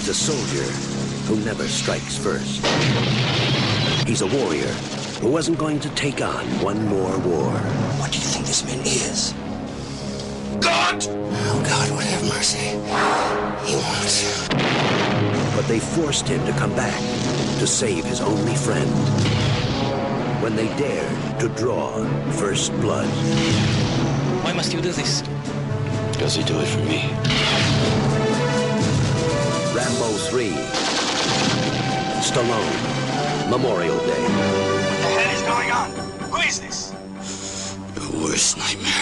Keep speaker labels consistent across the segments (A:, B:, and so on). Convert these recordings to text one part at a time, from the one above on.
A: He's a soldier who never strikes first. He's a warrior who wasn't going to take on one more war.
B: What do you think this man is?
C: God!
B: Oh, God would have mercy. He won't.
A: But they forced him to come back to save his only friend. When they dared to draw first blood.
D: Why must you do this?
B: Because he do it for me.
A: Rambo III. Stallone. Memorial Day.
C: What the hell is going on? Who is this?
B: Your worst nightmare.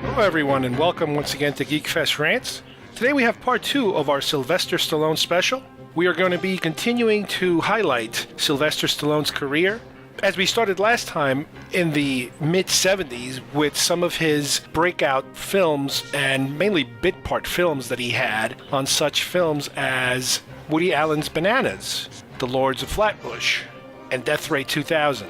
E: Hello everyone and welcome once again to Geekfest Rants. Today we have part 2 of our Sylvester Stallone special. We are going to be continuing to highlight Sylvester Stallone's career as we started last time in the mid-70s with some of his breakout films and mainly bit part films that he had on such films as Woody Allen's Bananas, The Lords of Flatbush, and Death Ray 2000.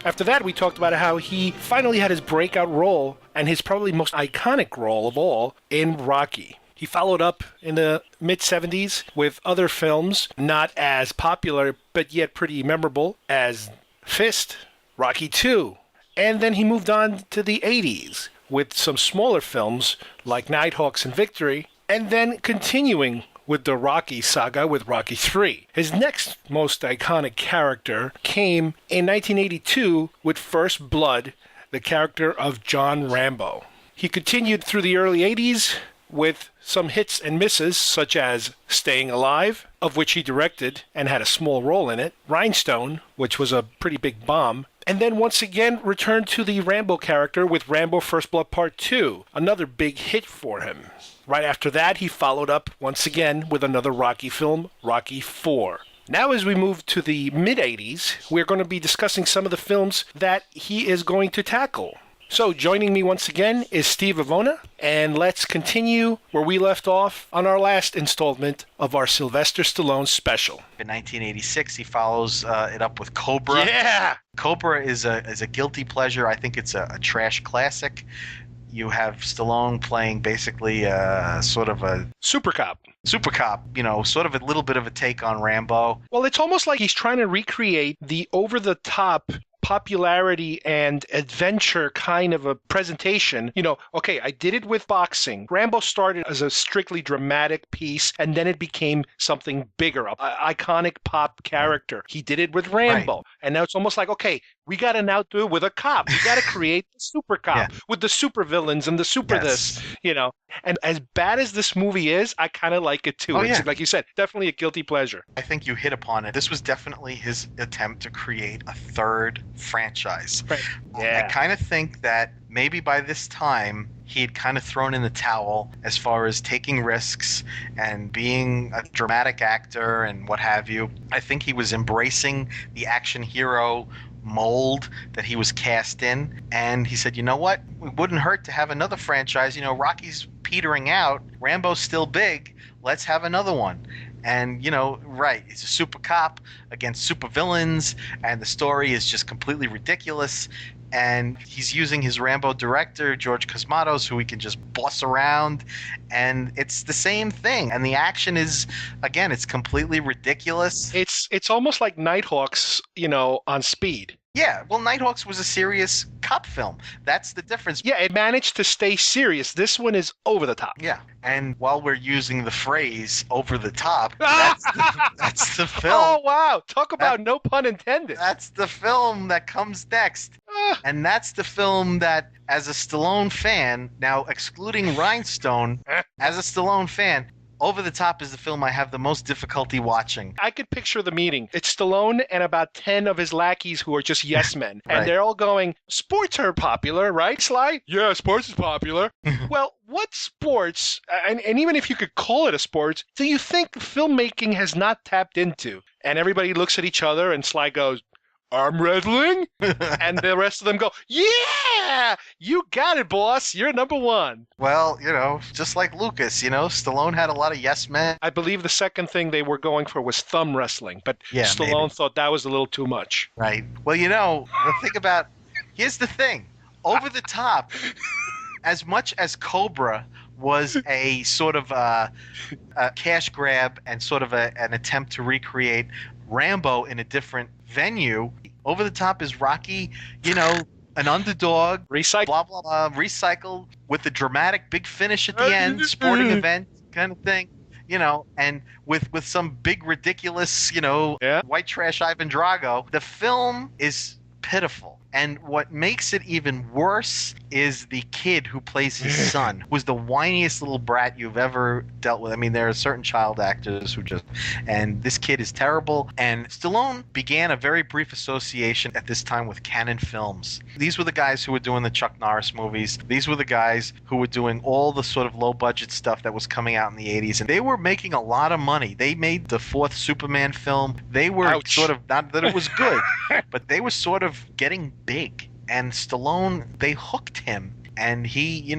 E: After that, we talked about how he finally had his breakout role and his probably most iconic role of all in Rocky. He followed up in the mid-70s with other films not as popular but yet pretty memorable as Fist, Rocky II, and then he moved on to the 80s with some smaller films like Nighthawks and Victory, and then continuing with the Rocky saga with Rocky III. His next most iconic character came in 1982 with First Blood, the character of John Rambo. He continued through the early 80s with some hits and misses such as Staying Alive, of which he directed and had a small role in it, Rhinestone, which was a pretty big bomb, and then once again returned to the Rambo character with Rambo First Blood Part 2, another big hit for him. Right after that, he followed up once again with another Rocky film, Rocky IV. Now as we move to the mid-80s, we're going to be discussing some of the films that he is going to tackle. So joining me once again is Steve Avona, and let's continue where we left off on our last installment of our Sylvester Stallone special.
F: In 1986, he follows it up with Cobra.
E: Yeah!
F: Cobra is a guilty pleasure. I think it's a trash classic. You have Stallone playing basically sort of a
E: Super Cop,
F: sort of a little bit of a take on Rambo.
E: Well, it's almost like he's trying to recreate the over-the-top popularity and adventure kind of a presentation. Okay, I did it with boxing. Rambo started as a strictly dramatic piece, and then it became something bigger, an iconic pop character. He did it with Rambo, right. And now it's almost like, okay, we got to now do it with a cop. We got to create the super cop with the super villains and the super this, And as bad as this movie is, I kind of like it too. It's, like you said, definitely a guilty pleasure.
F: I think you hit upon it. This was definitely his attempt to create a third franchise.
E: Right. Yeah.
F: I kind of think that maybe by this time he had kind of thrown in the towel as far as taking risks and being a dramatic actor and what have you. I think he was embracing the action hero mold that he was cast in, and he said, you know what, it wouldn't hurt to have another franchise. Rocky's petering out, Rambo's still big, let's have another one. And he's a super cop against super villains, and the story is just completely ridiculous. And he's using his Rambo director, George Cosmatos, who he can just boss around. And it's the same thing. And the action is, again, it's completely ridiculous.
E: It's almost like Nighthawks, on speed.
F: Yeah, well, Nighthawks was a serious cop film. That's the difference.
E: Yeah, it managed to stay serious. This one is over the top.
F: Yeah, and while we're using the phrase over the top, that's the film.
E: Oh, wow. Talk about no pun intended.
F: That's the film that comes next. And that's the film that, as a Stallone fan, now excluding Rhinestone, as a Stallone fan, Over the Top is the film I have the most difficulty watching.
E: I could picture the meeting. It's Stallone and about 10 of his lackeys who are just yes men.
F: Right.
E: And they're all going, sports are popular, right, Sly? Yeah, sports is popular. Well, what sports, and even if you could call it a sport, do you think filmmaking has not tapped into? And everybody looks at each other and Sly goes, arm wrestling? And the rest of them go, yeah, you got it, boss. You're number one.
F: Well, just like Lucas, Stallone had a lot of yes men.
E: I believe the second thing they were going for was thumb wrestling, but
F: Yeah,
E: Stallone
F: maybe.
E: thought that was a little too much.
F: Right. Well, here's the thing. Over the top, as much as Cobra was a sort of a cash grab and sort of an attempt to recreate Rambo in a different venue, Over the Top is Rocky, an underdog,
E: Recycle.
F: blah, blah, blah, recycled with the dramatic big finish at the end, sporting event kind of thing, and with some big, ridiculous, white trash Ivan Drago. The film is pitiful. And what makes it even worse is the kid who plays his son, who was the whiniest little brat you've ever dealt with. I mean, there are certain child actors and this kid is terrible. And Stallone began a very brief association at this time with Cannon Films. These were the guys who were doing the Chuck Norris movies. These were the guys who were doing all the sort of low budget stuff that was coming out in the 80s. And they were making a lot of money. They made the fourth Superman film. They were sort of, not that it was good, but they were sort of getting big. And Stallone, they hooked him, and he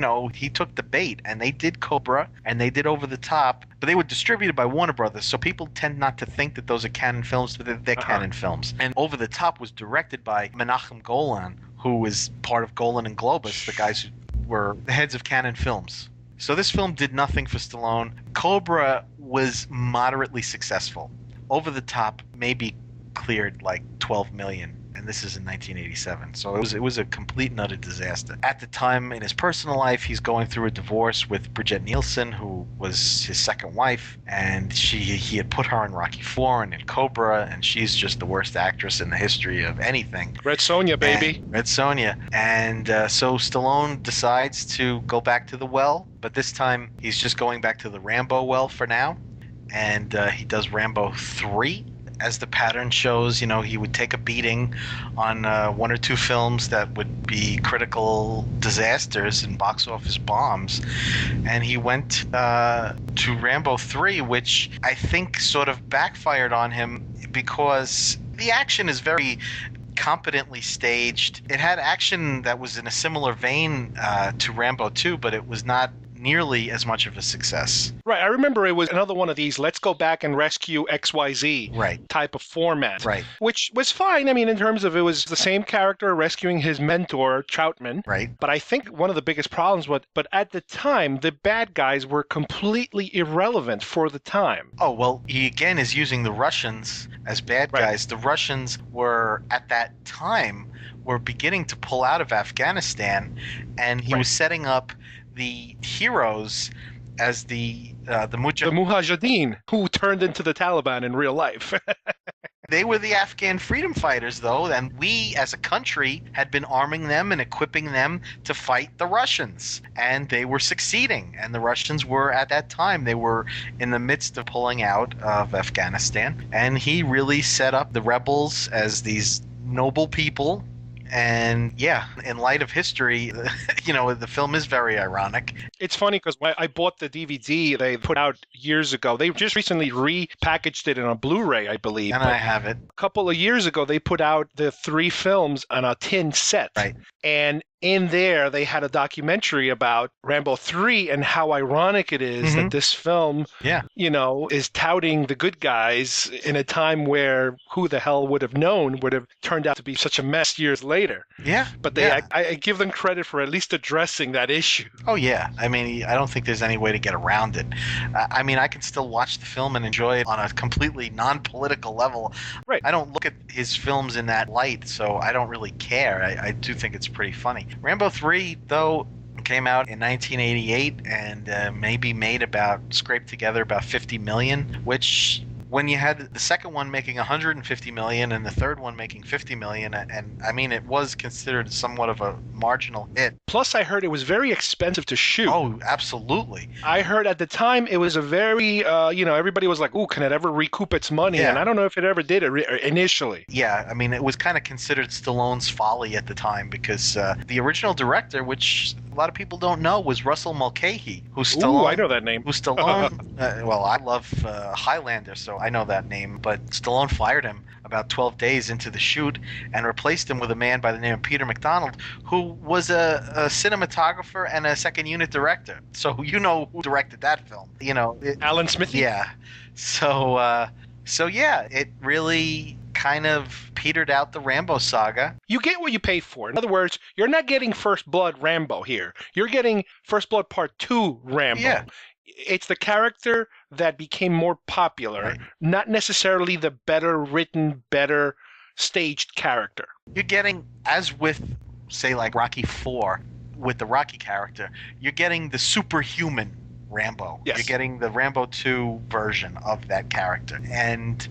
F: took the bait, and they did Cobra and they did Over the Top, but they were distributed by Warner Brothers, so people tend not to think that those are Cannon films, but they're Cannon films. And Over the Top was directed by Menachem Golan, who was part of Golan and Globus, the guys who were the heads of Cannon Films. So this film did nothing for Stallone. Cobra was moderately successful. Over the Top maybe cleared like 12 million. And this is in 1987, so it was a complete and utter disaster. At the time in his personal life, he's going through a divorce with Brigitte Nielsen, who was his second wife, and he had put her in Rocky IV and in Cobra, and she's just the worst actress in the history of anything.
E: Red Sonja, baby.
F: Red Sonja. And so Stallone decides to go back to the well, but this time he's just going back to the Rambo well for now, and he does Rambo III. As the pattern shows, he would take a beating on one or two films that would be critical disasters and box office bombs. And he went to Rambo 3, which I think sort of backfired on him because the action is very competently staged. It had action that was in a similar vein to Rambo 2, but it was not nearly as much of a success.
E: Right. I remember it was another one of these, let's go back and rescue XYZ type of format.
F: Right.
E: Which was fine. I mean, in terms of it was the same character rescuing his mentor, Troutman.
F: Right.
E: But I think one of the biggest problems was, but at the time, the bad guys were completely irrelevant for the time.
F: Oh, well, he again is using the Russians as bad guys. The Russians were, at that time, were beginning to pull out of Afghanistan, and he was setting up the heroes as the
E: Mujahideen, who turned into the Taliban in real life.
F: They were the Afghan freedom fighters, though, and we as a country had been arming them and equipping them to fight the Russians, and they were succeeding. And the Russians were, at that time, they were in the midst of pulling out of Afghanistan, and he really set up the rebels as these noble people. And yeah, in light of history, the film is very ironic.
E: It's funny because I bought the DVD they put out years ago. They just recently repackaged it in a Blu-ray, I believe.
F: And I have it.
E: A couple of years ago, they put out the 3 films on a tin set.
F: Right.
E: And in there, they had a documentary about Rambo 3 and how ironic it is that this film, is touting the good guys in a time where who the hell would have known would have turned out to be such a mess years later.
F: Yeah.
E: But I give them credit for at least addressing that issue.
F: Oh, yeah. I mean, I don't think there's any way to get around it. I mean, I can still watch the film and enjoy it on a completely non-political level.
E: Right.
F: I don't look at his films in that light, so I don't really care. I do think it's pretty funny. Rambo 3, though, came out in 1988 and maybe scraped together about 50 million, which when you had the second one making 150 million and the third one making 50 million, and I mean, it was considered somewhat of a marginal hit.
E: Plus, I heard it was very expensive to shoot.
F: Oh, absolutely.
E: I heard at the time it was a very, everybody was like, ooh, can it ever recoup its money?
F: Yeah.
E: And I don't know if it ever did initially.
F: Yeah, I mean, it was kind of considered Stallone's folly at the time because the original director, which a lot of people don't know was Russell Mulcahy, who's
E: Ooh,
F: Stallone.
E: I know that name.
F: Who's Stallone? Well, I love Highlander, so I know that name. But Stallone fired him about 12 days into the shoot and replaced him with a man by the name of Peter McDonald, who was a cinematographer and a second unit director. So you know who directed that film.
E: Alan Smithy?
F: Yeah. So yeah, it really kind of petered out the Rambo saga.
E: You get what you pay for. In other words, you're not getting First Blood Rambo here. You're getting First Blood Part 2 Rambo.
F: Yeah.
E: It's the character that became more popular,
F: Right.
E: not necessarily the better written, better staged character.
F: You're getting, as with, say, like Rocky IV, with the Rocky character, you're getting the superhuman Rambo.
E: Yes.
F: You're getting the Rambo 2 version of that character. And,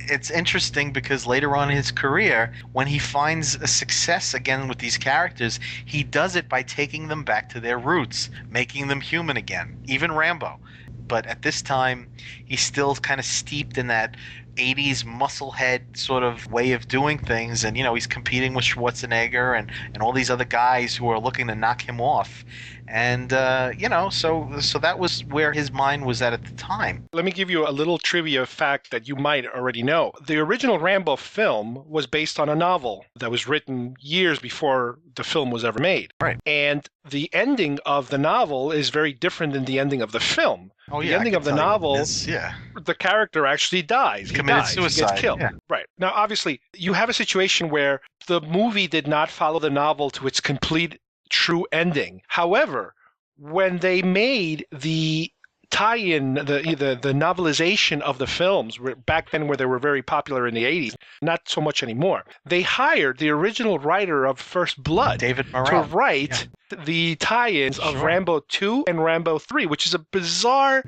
F: it's interesting because later on in his career, when he finds a success again with these characters, he does it by taking them back to their roots, making them human again, even Rambo. But at this time, he's still kind of steeped in that 80s musclehead sort of way of doing things. And, he's competing with Schwarzenegger and all these other guys who are looking to knock him off. And, so that was where his mind was at the time.
E: Let me give you a little trivia fact that you might already know. The original Rambo film was based on a novel that was written years before the film was ever made.
F: Right.
E: And the ending of the novel is very different than the ending of the film.
F: Oh, yeah.
E: The ending of the novel,
F: yeah.
E: the character actually dies. He
F: Committed
E: dies.
F: suicide.
E: He gets killed.
F: Yeah.
E: Right. Now, obviously, you have a situation where the movie did not follow the novel to its complete true ending. However, when they made the tie-in, the novelization of the films back then, where they were very popular in the 80s, not so much anymore, they hired the original writer of First Blood,
F: David Morrell,
E: to write the tie-ins of Rambo 2 and Rambo 3, which is a bizarre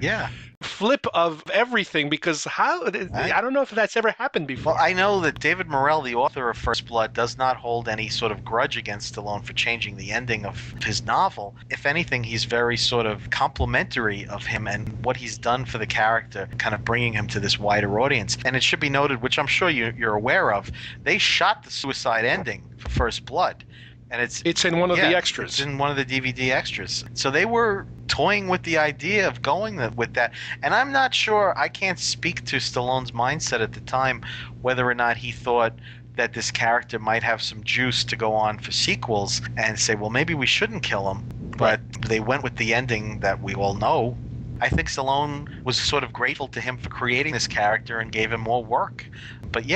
E: flip of everything, because I don't know if that's ever happened before.
F: Well, I know that David Morrell, the author of First Blood, does not hold any sort of grudge against Stallone for changing the ending of his novel. If anything, he's very sort of complimentary of him and what he's done for the character, kind of bringing him to this wider audience. And it should be noted, which I'm sure you're aware of, they shot the suicide ending for First Blood. And it's in one of the extras. It's in one of the DVD extras. So they were toying with the idea of going with that. And I'm not sure, I can't speak to Stallone's mindset at the time, whether or not he thought that this character might have some juice to go on for sequels and say, well, maybe we shouldn't kill him. But they went with the ending that we all know. I think Stallone was sort of grateful to him for creating this character and gave him more work. But he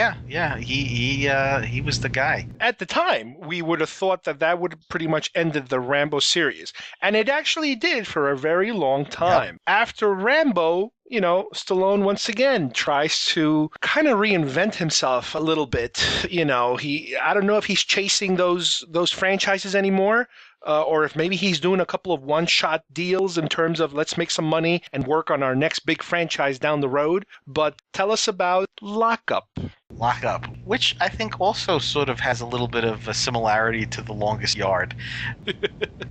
F: was the guy.
E: At the time, we would have thought that would have pretty much ended the Rambo series. And it actually did for a very long time. Yep. After Rambo, Stallone once again tries to kind of reinvent himself a little bit. I don't know if he's chasing those franchises anymore. Or if maybe he's doing a couple of one-shot deals in terms of let's make some money and work on our next big franchise down the road. But tell us about Lockup.
F: Lockup, which I think also sort of has a little bit of a similarity to The Longest Yard.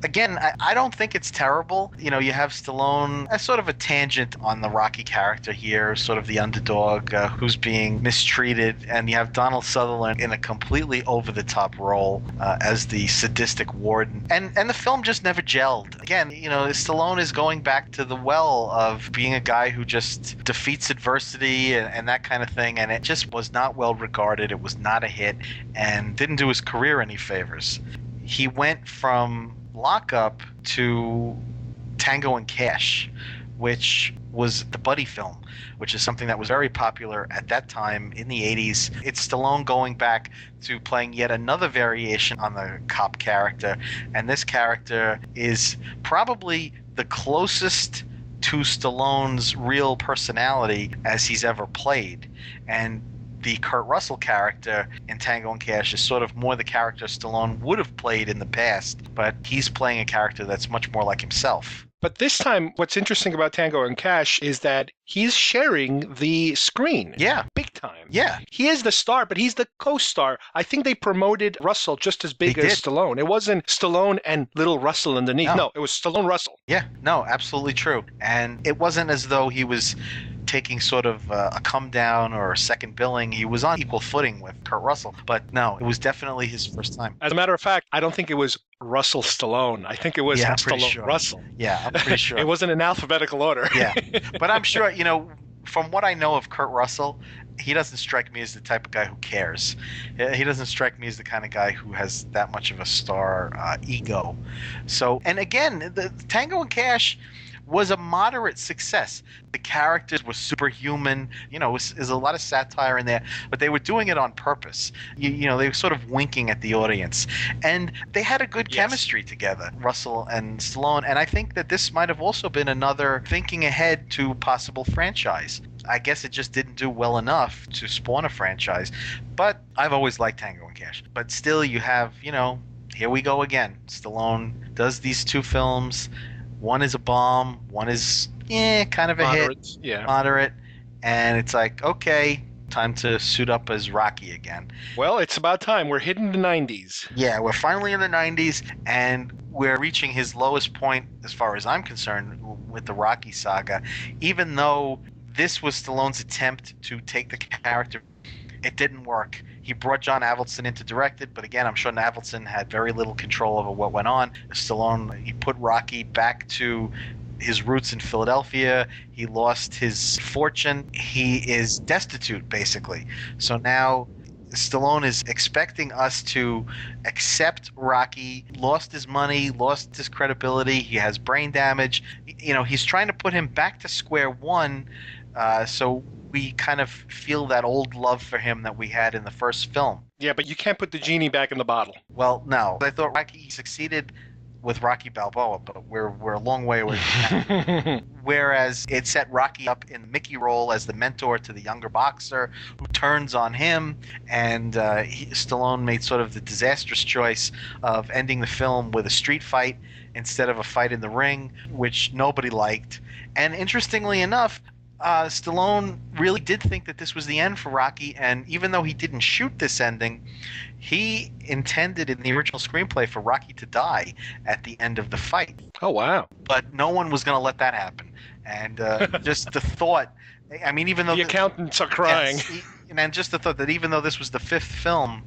F: Again, I don't think it's terrible. You have Stallone as sort of a tangent on the Rocky character here, sort of the underdog who's being mistreated, and you have Donald Sutherland in a completely over-the-top role as the sadistic warden. And the film just never gelled. Again, Stallone is going back to the well of being a guy who just defeats adversity and that kind of thing, and it just was not well regarded. It was not a hit and didn't do his career any favors. He went from Lockup to Tango and Cash, which was the buddy film, which is something that was very popular at that time in the 80s. It's Stallone going back to playing yet another variation on the cop character, and this character is probably the closest to Stallone's real personality as he's ever played. And the Kurt Russell character in Tango and Cash is sort of more the character Stallone would have played in the past, but he's playing a character that's much more like himself.
E: But this time, what's interesting about Tango and Cash is that he's sharing the screen.
F: Yeah.
E: Big time.
F: Yeah.
E: He is the star, but he's the co-star. I think they promoted Russell just as big
F: They
E: as
F: did.
E: Stallone. It wasn't Stallone and little Russell underneath. No, it was Stallone Russell.
F: Yeah, no, absolutely true. And it wasn't as though he was taking sort of a come down or a second billing. He was on equal footing with Kurt Russell. But no, it was definitely his first time.
E: As a matter of fact, I don't think it was Russell Stallone. I think it was
F: I'm pretty
E: Stallone
F: sure.
E: Russell.
F: Yeah, I'm pretty sure.
E: It wasn't in alphabetical order.
F: Yeah. But I'm sure, from what I know of Kurt Russell, he doesn't strike me as the type of guy who cares. He doesn't strike me as the kind of guy who has that much of a star ego. So, and again, the Tango and Cash was a moderate success. The characters were superhuman. There's a lot of satire in there, but they were doing it on purpose. They were sort of winking at the audience. And they had a good chemistry together, Russell and Stallone. And I think that this might have also been another thinking ahead to possible franchise. I guess it just didn't do well enough to spawn a franchise. But I've always liked Tango and Cash. But still, you have, here we go again. Stallone does these two films. One is a bomb. One is kind of a
E: Moderate,
F: hit.
E: yeah.
F: Moderate. And it's like, okay, time to suit up as Rocky again.
E: Well, it's about time. We're hitting the 90s.
F: Yeah, we're finally in the 90s, and we're reaching his lowest point, as far as I'm concerned, with the Rocky saga. Even though this was Stallone's attempt to take the character, it didn't work. He brought John Avildsen in to direct it, but again, I'm sure Avildsen had very little control over what went on. Stallone, he put Rocky back to his roots in Philadelphia. He lost his fortune. He is destitute, basically. So now Stallone is expecting us to accept Rocky, lost his money, lost his credibility, he has brain damage. He's trying to put him back to square one, so we kind of feel that old love for him that we had in the first film.
E: Yeah, but you can't put the genie back in the bottle.
F: Well, no. I thought Rocky succeeded with Rocky Balboa, but we're a long way away from that. Whereas it set Rocky up in the Mickey role as the mentor to the younger boxer who turns on him, and Stallone made sort of the disastrous choice of ending the film with a street fight instead of a fight in the ring, which nobody liked. And interestingly enough, Stallone really did think that this was the end for Rocky, and even though he didn't shoot this ending, he intended in the original screenplay for Rocky to die at the end of the fight.
E: Oh, wow.
F: But no one was going to let that happen. And just the thought, I mean, even though
E: the accountants are crying.
F: Yes, and just the thought that even though this was the fifth film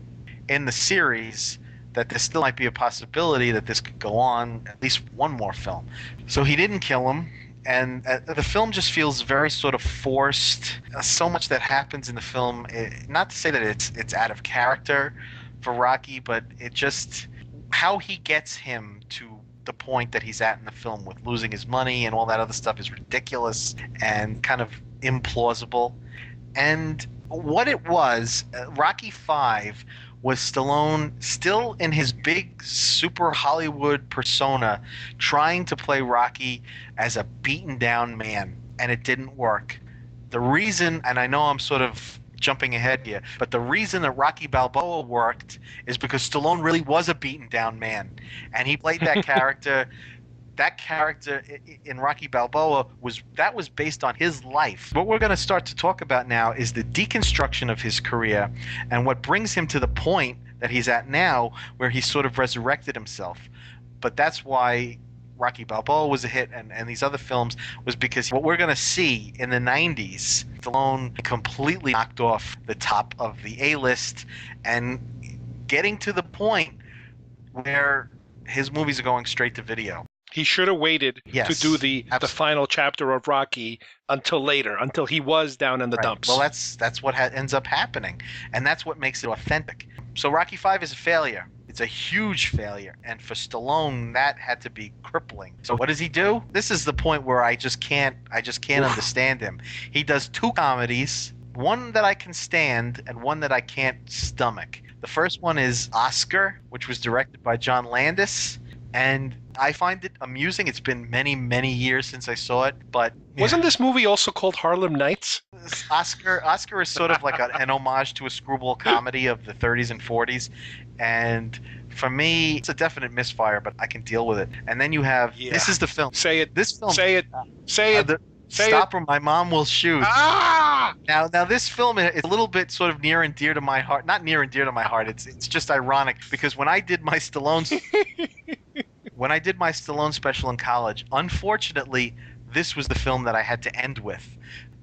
F: in the series, that there still might be a possibility that this could go on at least one more film. So he didn't kill him. And the film just feels very sort of forced. So much that happens in the film, not to say that it's out of character for Rocky, but it just, how he gets him to the point that he's at in the film with losing his money and all that other stuff is ridiculous and kind of implausible. And what it was, Rocky V was Stallone still in his big super Hollywood persona trying to play Rocky as a beaten down man, and it didn't work. The reason, and I know I'm sort of jumping ahead here, but the reason that Rocky Balboa worked is because Stallone really was a beaten down man, and he played that character. That character in Rocky Balboa was based on his life. What we're going to start to talk about now is the deconstruction of his career and what brings him to the point that he's at now where he's sort of resurrected himself. But that's why Rocky Balboa was a hit and these other films was because what we're going to see in the 90s, Stallone completely knocked off the top of the A-list and getting to the point where his movies are going straight to video.
E: He should have waited to do the final chapter of Rocky until later, until he was down in the dumps.
F: Well, that's what ends up happening, and that's what makes it authentic. So Rocky V is a failure. It's a huge failure, and for Stallone, that had to be crippling. So what does he do? This is the point where I just can't understand him. He does two comedies, one that I can stand and one that I can't stomach. The first one is Oscar, which was directed by John Landis, and I find it amusing. It's been many, many years since I saw it, but
E: wasn't this movie also called Harlem Nights?
F: Oscar is sort of like an homage to a screwball comedy of the 30s and 40s, and for me, it's a definite misfire, but I can deal with it. And then you have this is the film.
E: Say it.
F: This film.
E: Say it. Say it.
F: Stop or My Mom Will Shoot.
E: Ah!
F: Now this film is a little bit sort of near and dear to my heart. Not near and dear to my heart. It's just ironic because when I did my Stallone special in college, unfortunately, this was the film that I had to end with.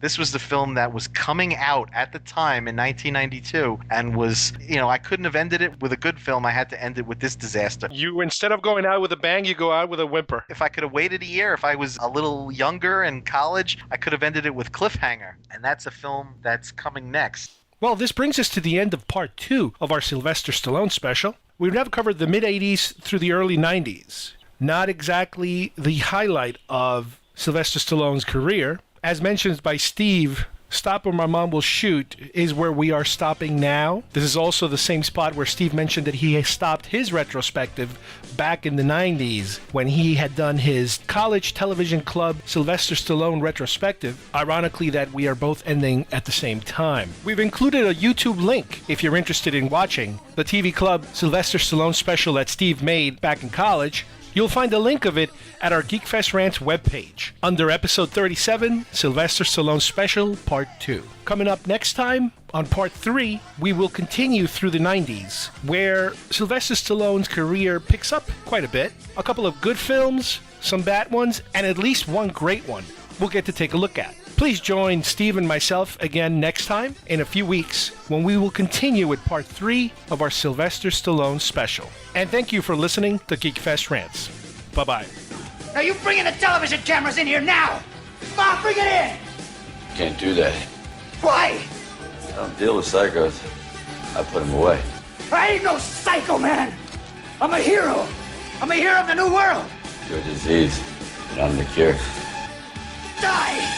F: This was the film that was coming out at the time in 1992 and was, I couldn't have ended it with a good film. I had to end it with this disaster.
E: You, instead of going out with a bang, you go out with a whimper.
F: If I could have waited a year, if I was a little younger in college, I could have ended it with Cliffhanger. And that's a film that's coming next.
E: Well, this brings us to the end of part 2 of our Sylvester Stallone special. We've now covered the mid-'80s through the early 90s. Not exactly the highlight of Sylvester Stallone's career. As mentioned by Steve, Stop or My Mom Will Shoot is where we are stopping now. This is also the same spot where Steve mentioned that he stopped his retrospective back in the 90s when he had done his College Television Club Sylvester Stallone retrospective. Ironically, that we are both ending at the same time. We've included a YouTube link if you're interested in watching the TV Club Sylvester Stallone special that Steve made back in college. You'll find a link of it at our Geekfest Rants webpage under episode 37, Sylvester Stallone Special, Part 2. Coming up next time, on Part 3, we will continue through the 90s, where Sylvester Stallone's career picks up quite a bit. A couple of good films, some bad ones, and at least one great one we'll get to take a look at. Please join Steve and myself again next time in a few weeks when we will continue with Part 3 of our Sylvester Stallone special. And thank you for listening to Geekfest Rants. Bye-bye.
C: Now you bringing the television cameras in here now! Come on, bring it in!
G: Can't do that.
C: Why?
G: I don't deal with psychos. I put them away.
C: I ain't no psycho, man! I'm a hero! I'm a hero of the new world!
G: You're a disease, and I'm the cure.
C: Die!